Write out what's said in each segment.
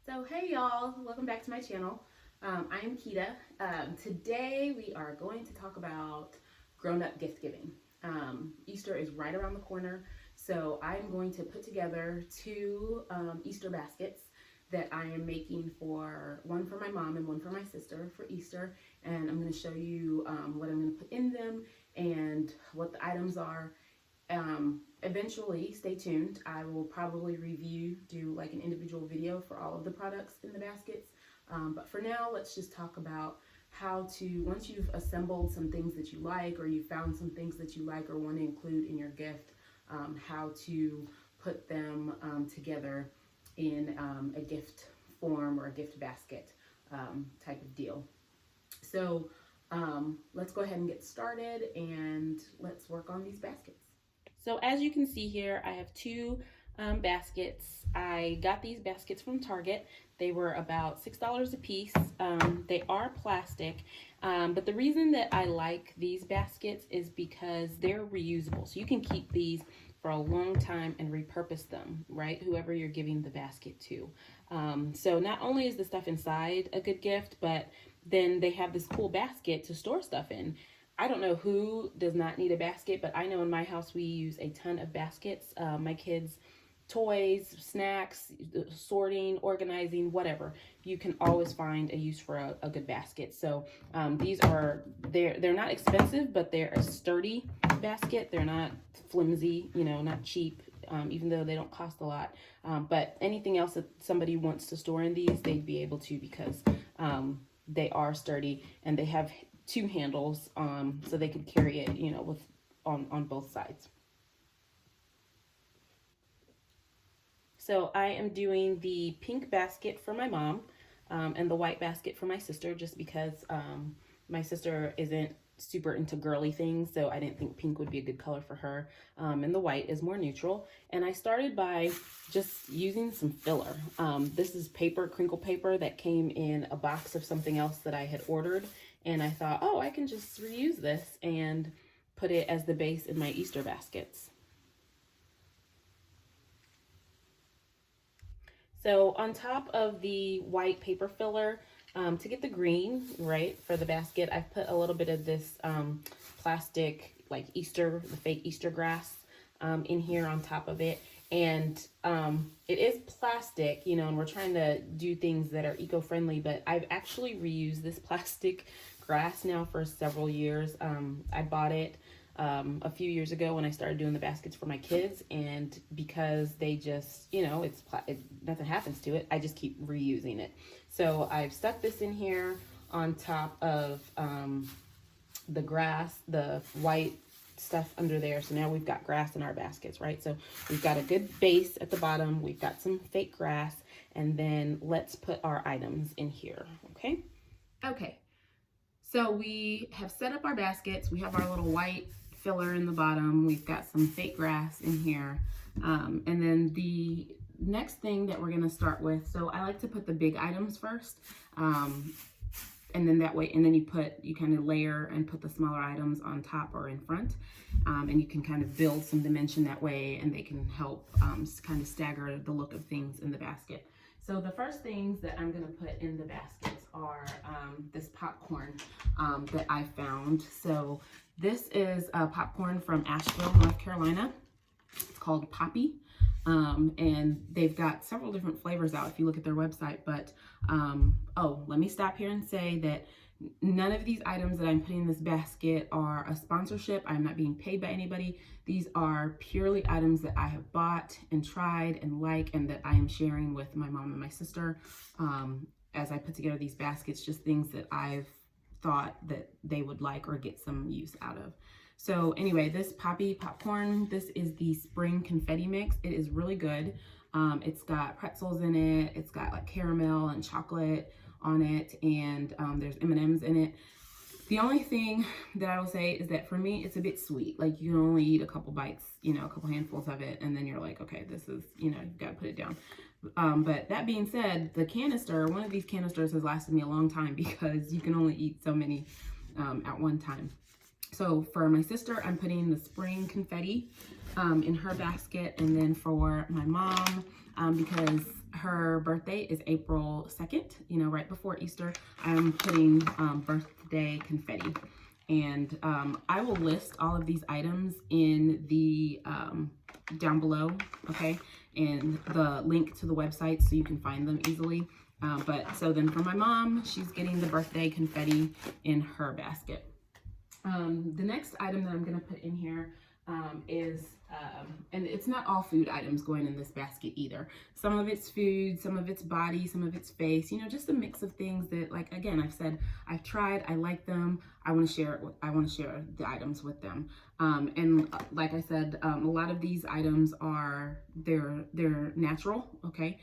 So hey y'all, welcome back to my channel. I am Keita. Today we are going to talk about grown-up gift giving. Easter is right around the corner, so I'm going to put together two Easter baskets that I am making, for one for my mom and one for my sister for Easter. And I'm going to show you what I'm going to put in them and what the items are. Eventually, stay tuned, I will probably do like an individual video for all of the products in the baskets. But for now, let's just talk about how to, once you've assembled some things that you like, or you found some things that you like or want to include in your gift, how to put them together in a gift form or a gift basket type of deal. So let's go ahead and get started, and let's work on these baskets. So as you can see here, I have two baskets. I got these baskets from Target. They were about $6 a piece. They are plastic, but the reason that I like these baskets is because they're reusable. So you can keep these for a long time and repurpose them, right? Whoever you're giving the basket to. So not only is the stuff inside a good gift, but then they have this cool basket to store stuff in. I don't know who does not need a basket, but I know in my house we use a ton of baskets. My kids' toys, snacks, sorting, organizing, whatever. You can always find a use for a good basket. So these are, they're not expensive, but they're a sturdy basket. They're not flimsy, you know, not cheap, even though they don't cost a lot. But anything else that somebody wants to store in these, they'd be able to, because they are sturdy and they have two handles, so they could carry it, you know, with on both sides. So I am doing the pink basket for my mom, and the white basket for my sister, just because my sister isn't super into girly things, so I didn't think pink would be a good color for her, and the white is more neutral. And I started by just using some filler. This is paper, crinkle paper, that came in a box of something else that I had ordered, and I thought, oh, I can just reuse this and put it as the base in my Easter baskets. So on top of the white paper filler, to get the green, right, for the basket, I've put a little bit of this plastic, like the fake Easter grass in here on top of it. And it is plastic, you know, and we're trying to do things that are eco-friendly, but I've actually reused this plastic grass now for several years. I bought it a few years ago when I started doing the baskets for my kids, and because they just, you know, nothing happens to it, I just keep reusing it. So I've stuck this in here on top of the grass, the white stuff under there. So now we've got grass in our baskets, right? So we've got a good base at the bottom, we've got some fake grass, and then let's put our items in here, okay? Okay, so we have set up our baskets. We have our little white filler in the bottom. We've got some fake grass in here. And then the next thing that we're gonna start with, so I like to put the big items first. And then that way, and then you kind of layer and put the smaller items on top or in front. And you can kind of build some dimension that way, and they can help kind of stagger the look of things in the basket. So the first things that I'm gonna put in the baskets are this popcorn that I found. So this is popcorn from Asheville, North Carolina. It's called Poppy. And they've got several different flavors out if you look at their website. But oh, let me stop here and say that none of these items that I'm putting in this basket are a sponsorship. I'm not being paid by anybody. These are purely items that I have bought and tried and like, and that I am sharing with my mom and my sister as I put together these baskets, just things that I've thought that they would like or get some use out of. So anyway, this Poppy popcorn, this is the spring confetti mix. It is really good. It's got pretzels in it. It's got like caramel and chocolate on it, and there's M&Ms in it. The only thing that I will say is that for me, it's a bit sweet. Like, you can only eat a couple bites, you know, a couple handfuls of it, and then you're like, okay, this is, you know, you've got to put it down. But that being said, the canister, one of these canisters has lasted me a long time because you can only eat so many at one time. So for my sister, I'm putting the spring confetti in her basket, and then for my mom, because her birthday is April 2nd, you know, right before Easter. I'm putting birthday confetti. And I will list all of these items in the down below, okay? And the link to the website so you can find them easily. But so then for my mom, she's getting the birthday confetti in her basket. The next item that I'm gonna put in here is, and it's not all food items going in this basket either. Some of it's food, some of it's body, some of it's face, you know, just a mix of things that, like, again, I've said, I've tried, I like them, I want to share the items with them. And like I said, a lot of these items are, they're natural, okay?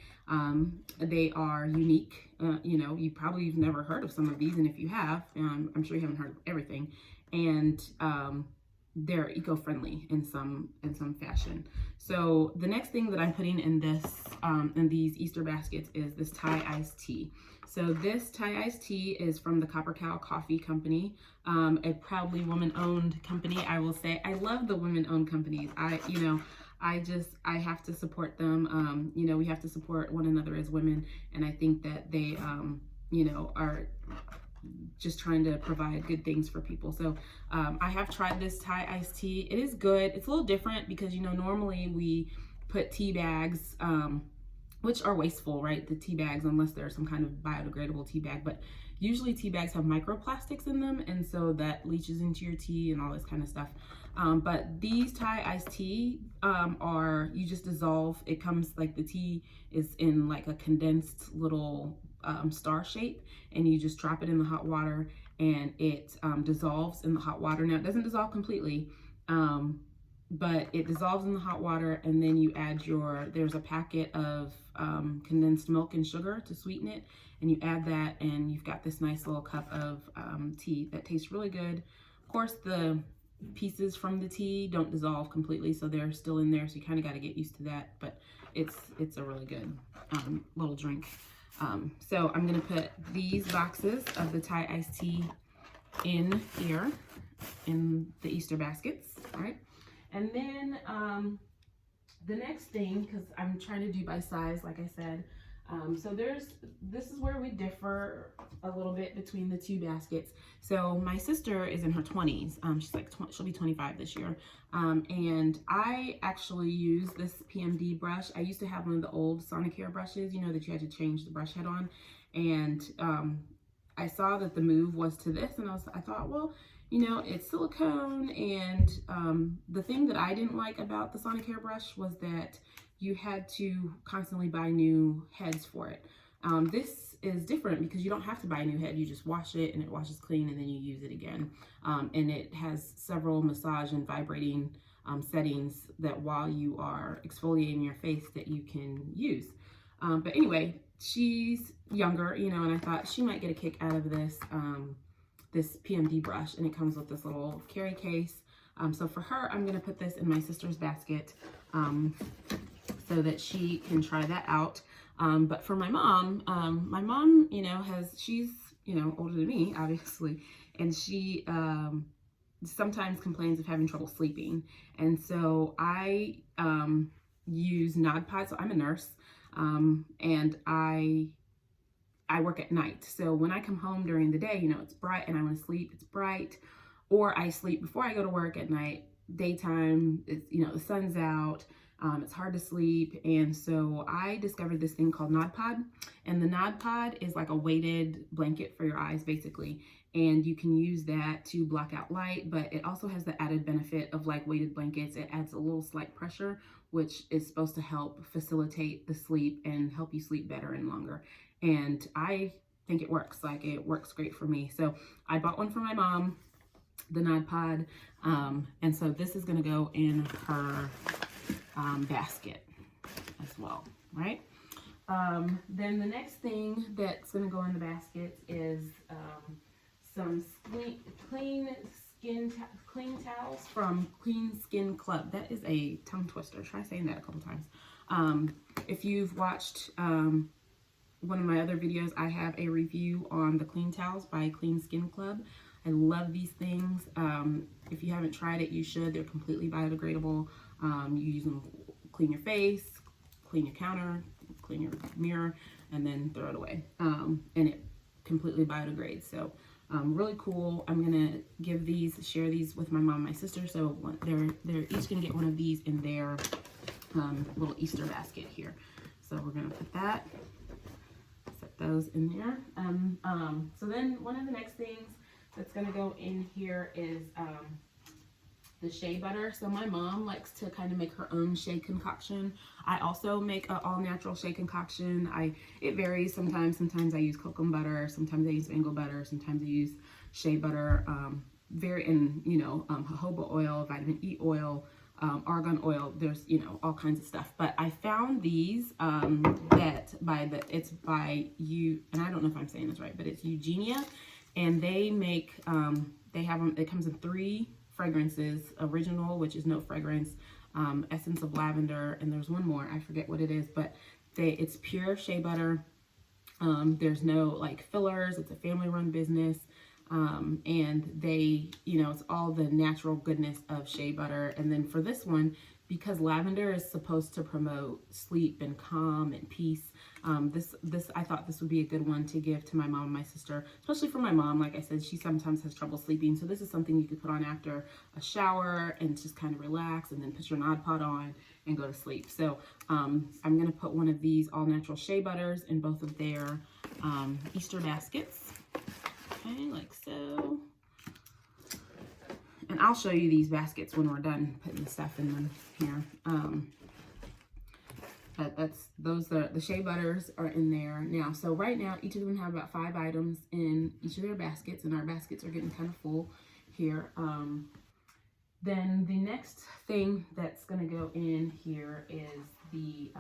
They are unique. You know, you probably have never heard of some of these, and if you have, I'm sure you haven't heard of everything. And they're eco-friendly in some fashion. So the next thing that I'm putting in this in these Easter baskets is this Thai iced tea. So this Thai iced tea is from the Copper Cow Coffee Company, a proudly woman-owned company. I will say I love the women-owned companies. I have to support them. You know, we have to support one another as women, and I think that they you know, are just trying to provide good things for people. So I have tried this Thai iced tea. It is good. It's a little different because, you know, normally we put tea bags, which are wasteful, right? The tea bags, unless they're some kind of biodegradable tea bag, but usually tea bags have microplastics in them, and so that leaches into your tea and all this kind of stuff. But these Thai iced tea are, you just dissolve. It comes, like, the tea is in like a condensed little star shape, and you just drop it in the hot water, and it dissolves in the hot water. Now, it doesn't dissolve completely, but it dissolves in the hot water, and then you add there's a packet of condensed milk and sugar to sweeten it, and you add that, and you've got this nice little cup of tea that tastes really good. Of course, the pieces from the tea don't dissolve completely, so they're still in there, so you kind of got to get used to that, but it's a really good little drink. So I'm gonna put these boxes of the Thai iced tea in here in the Easter baskets, all right? And then the next thing, because I'm trying to do by size, like I said, so this is where we differ a little bit between the two baskets. So my sister is in her 20s. She's like, she'll be 25 this year. And I actually use this PMD brush. I used to have one of the old Sonicare brushes, you know, that you had to change the brush head on. And I saw that the move was to this, and I thought, well, you know, it's silicone, and the thing that I didn't like about the Sonicare brush was that you had to constantly buy new heads for it. This is different because you don't have to buy a new head. You just wash it, and it washes clean, and then you use it again. And it has several massage and vibrating settings that while you are exfoliating your face that you can use. But anyway, she's younger, you know, and I thought she might get a kick out of this this PMD brush, and it comes with this little carry case. So for her, I'm gonna put this in my sister's basket so that she can try that out. But for my mom, you know, she's, you know, older than me, obviously, and she sometimes complains of having trouble sleeping. And so I use Nod Pod. So I'm a nurse, and I work at night. So when I come home during the day, you know, it's bright and I want to sleep, it's bright, or I sleep before I go to work at night. Daytime, it's, you know, the sun's out, it's hard to sleep. And so I discovered this thing called Nod Pod, and the Nod Pod is like a weighted blanket for your eyes, basically. And you can use that to block out light, but it also has the added benefit of, like weighted blankets, it adds a little slight pressure, which is supposed to help facilitate the sleep and help you sleep better and longer. And I think it works. Like, it works great for me. So I bought one for my mom, the Nod Pod, and so this is going to go in her basket as well, right? Then the next thing that's going to go in the basket is some clean towels from Clean Skin Club. That is a tongue twister. Try saying that a couple times. If you've watched one of my other videos, I have a review on the clean towels by Clean Skin Club. I love these things. If you haven't tried it, you should. They're completely biodegradable. You use them to clean your face, clean your counter, clean your mirror and then throw it away. And it completely biodegrades. So really cool. I'm gonna share these with my mom and my sister. So they're each gonna get one of these in their little Easter basket here. So we're gonna put that, set those in there. So then one of the next things that's gonna go in here is the shea butter. So my mom likes to kind of make her own shea concoction. I also make an all-natural shea concoction. It varies sometimes. Sometimes I use cocoa butter. Sometimes I use mango butter. Sometimes I use shea butter. Jojoba oil, vitamin E oil, argan oil. There's all kinds of stuff. But I found these it's by you, and I don't know if I'm saying this right, but it's Eugenia, and they make they have them. It comes in 3 fragrances: original, which is no fragrance, essence of lavender, and there's one more, I forget what it is, but it's pure shea butter. There's no like fillers. It's a family run business, and they, it's all the natural goodness of shea butter. And then for this one, because lavender is supposed to promote sleep and calm and peace, I thought this would be a good one to give to my mom and my sister, especially for my mom. Like I said, she sometimes has trouble sleeping, so this is something you could put on after a shower and just kind of relax, and then put your Nod Pod on and go to sleep. So I'm gonna put one of these all natural shea butters in both of their Easter baskets. Okay, like so. And I'll show you these baskets when we're done putting the stuff in them here. But the shea butters are in there now. So right now, each of them have about 5 items in each of their baskets, and our baskets are getting kind of full here. Then the next thing that's gonna go in here is the,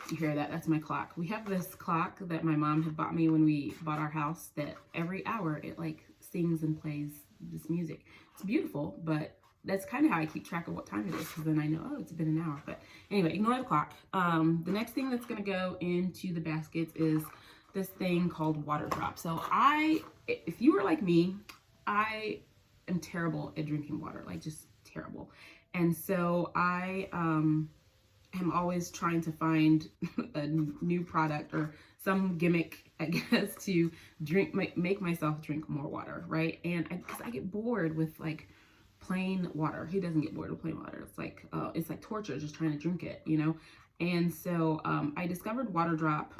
you hear that? That's my clock. We have this clock that my mom had bought me when we bought our house that every hour it like sings and plays this music. It's beautiful, but that's kind of how I keep track of what time it is, because then I know, oh, it's been an hour. But anyway, ignore the clock. The next thing that's going to go into the baskets is this thing called water drop. So if you were like me, I am terrible at drinking water, like just terrible. And so I am always trying to find a new product or some gimmick, I guess, to make myself drink more water, right? And because I get bored with like plain water. Who doesn't get bored with plain water? It's like torture just trying to drink it, And so I discovered water drop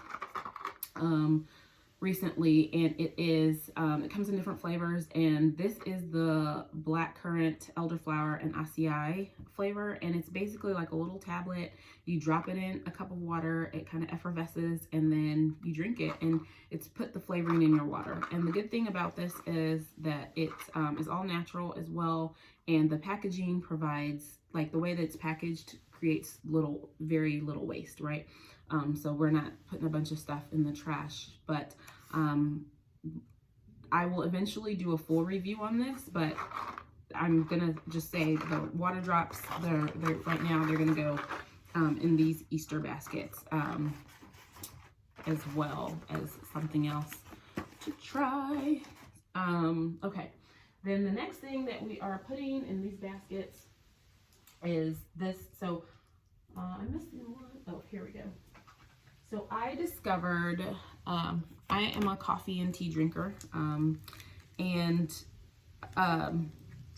recently, and it comes in different flavors, and this is the blackcurrant, elderflower, and acai flavor, and it's basically like a little tablet. You drop it in a cup of water, it kind of effervesces, and then you drink it, and it's put the flavoring in your water. And the good thing about this is that it is all natural as well, and the packaging provides, like the way that it's packaged creates very little waste, right? So we're not putting a bunch of stuff in the trash, but I will eventually do a full review on this, but I'm gonna just say the water drops, they're right now, they're gonna go in these Easter baskets, as well as something else to try. Okay, then the next thing that we are putting in these baskets is this. So I missed one. Oh, here we go. So I discovered, I am a coffee and tea drinker, and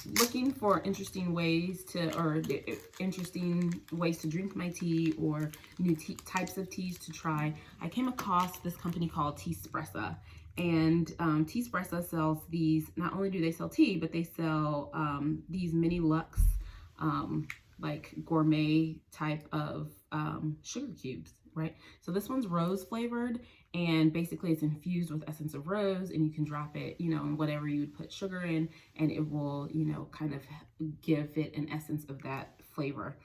looking for interesting ways to drink my tea, or new types of teas to try. I came across this company called Teaspressa, and Teaspressa sells these. Not only do they sell tea, but they sell these mini luxe, like gourmet type of sugar cubes, right? So this one's rose flavored, and basically it's infused with essence of rose, and you can drop it, in whatever you would put sugar in, and it will, kind of give it an essence of that flavor.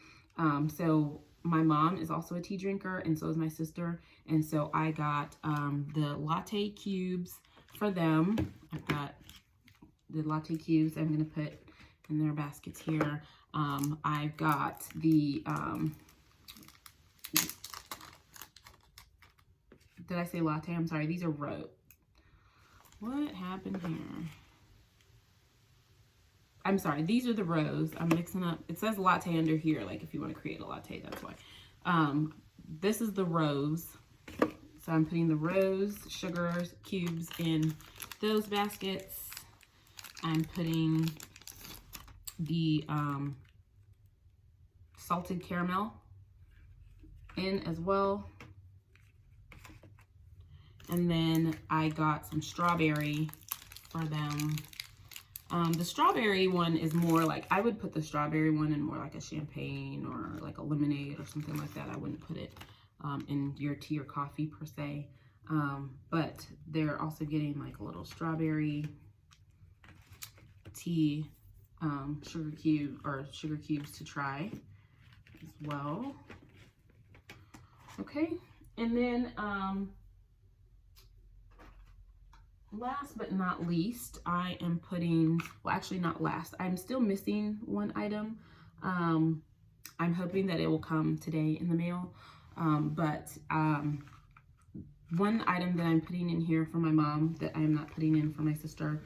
So my mom is also a tea drinker, and so is my sister, and so I got the latte cubes for them. I've got the latte cubes I'm gonna put in their baskets here. I've got the did I say latte? I'm sorry, these are rose. What happened here? I'm sorry, these are the rows. I'm mixing up. It says latte under here, like if you want to create a latte, that's why. This is the rows. So I'm putting the rose sugar cubes in those baskets. I'm putting the salted caramel in as well. And then I got some strawberry for them. The strawberry one is more like, I would put the strawberry one in more like a champagne or like a lemonade or something like that. I wouldn't put it in your tea or coffee per se. But they're also getting like a little strawberry tea sugar cubes to try as well. Okay, and then last but not least, I am putting, well, actually not last, I'm still missing one item. I'm hoping that it will come today in the mail. But one item that I'm putting in here for my mom that I'm not putting in for my sister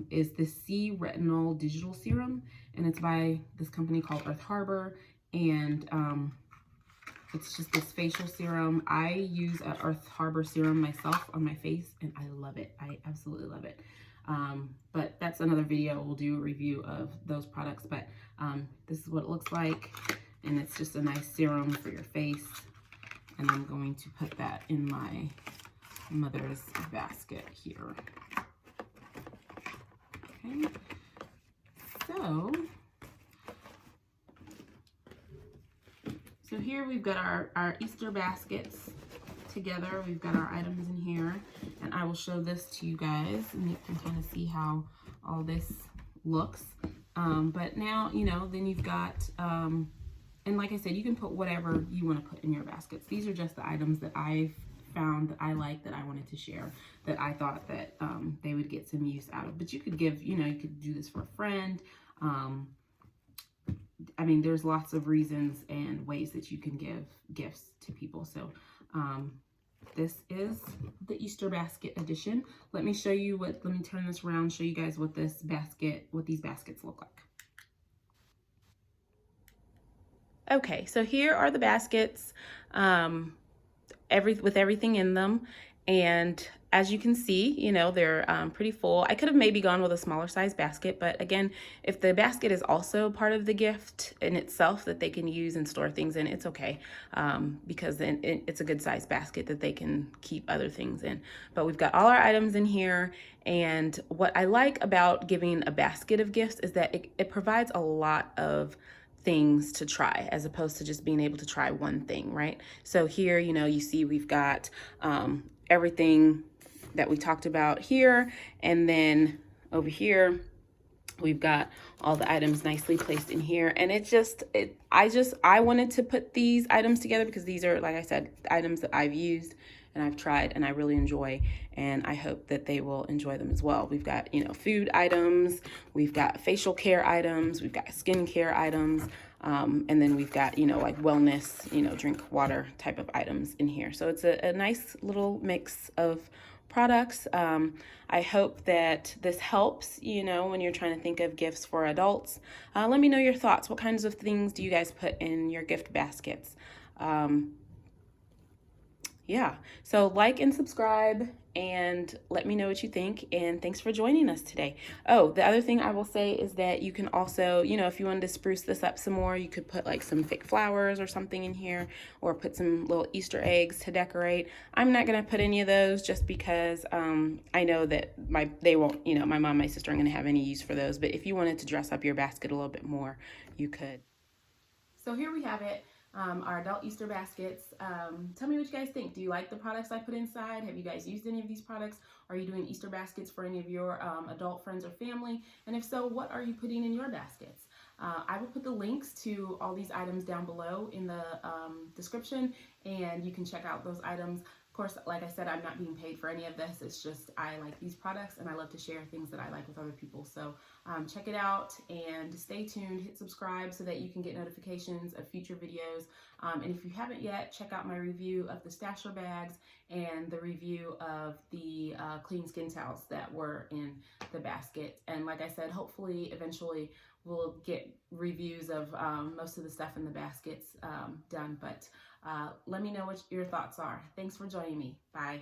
is the C Retinol Digital Serum. And it's by this company called Earth Harbor. And it's just this facial serum. I use an Earth Harbor serum myself on my face, and I love it. I absolutely love it. But that's another video. We'll do a review of those products. But this is what it looks like, and it's just a nice serum for your face. And I'm going to put that in my mother's basket here. Okay. So here we've got our Easter baskets together. We've got our items in here, and I will show this to you guys, and you can kind of see how all this looks. But now, you know, then you've got, and like I said, you can put whatever you want to put in your baskets. These are just the items that I've found that I like, that I wanted to share, that I thought that they would get some use out of. But you could give, you know, you could do this for a friend. I mean, there's lots of reasons and ways that you can give gifts to people. So this is the Easter basket edition. Let me show you let me turn this around, show you guys what these baskets look like. Okay, so here are the baskets with everything in them. And as you can see, you know, they're pretty full. I could have maybe gone with a smaller size basket, but again, if the basket is also part of the gift in itself that they can use and store things in, it's okay, because then it's a good size basket that they can keep other things in. But we've got all our items in here, and what I like about giving a basket of gifts is that it provides a lot of things to try, as opposed to just being able to try one thing, right? So here, you know, you see we've got everything that we talked about here, and then over here we've got all the items nicely placed in here. And I wanted to put these items together because these are, like I said, items that I've used and I've tried and I really enjoy, and I hope that they will enjoy them as well. We've got, you know, food items, we've got facial care items, we've got skincare items, and then we've got, you know, like wellness, you know, drink water type of items in here. So it's a nice little mix of products. I hope that this helps, you know, when you're trying to think of gifts for adults. Let me know your thoughts. What kinds of things do you guys put in your gift baskets? Yeah, so like and subscribe and let me know what you think, and thanks for joining us today. Oh, the other thing I will say is that you can also, you know, if you wanted to spruce this up some more, you could put like some fake flowers or something in here, or put some little Easter eggs to decorate. I'm not gonna put any of those just because I know that they won't, you know, my mom, my sister aren't gonna have any use for those, but if you wanted to dress up your basket a little bit more, you could. So here we have it. Our adult Easter baskets. Tell me what you guys think. Do you like the products I put inside? Have you guys used any of these products? Are you doing Easter baskets for any of your adult friends or family? And if so, what are you putting in your baskets? I will put the links to all these items down below in the description, and you can check out those items. Of course, like I said, I'm not being paid for any of this. It's just I like these products and I love to share things that I like with other people. So check it out and stay tuned. Hit subscribe so that you can get notifications of future videos. And if you haven't yet, check out my review of the stasher bags and the review of the clean skin towels that were in the basket. And like I said, hopefully eventually we'll get reviews of most of the stuff in the baskets done. But let me know what your thoughts are. Thanks for joining me. Bye.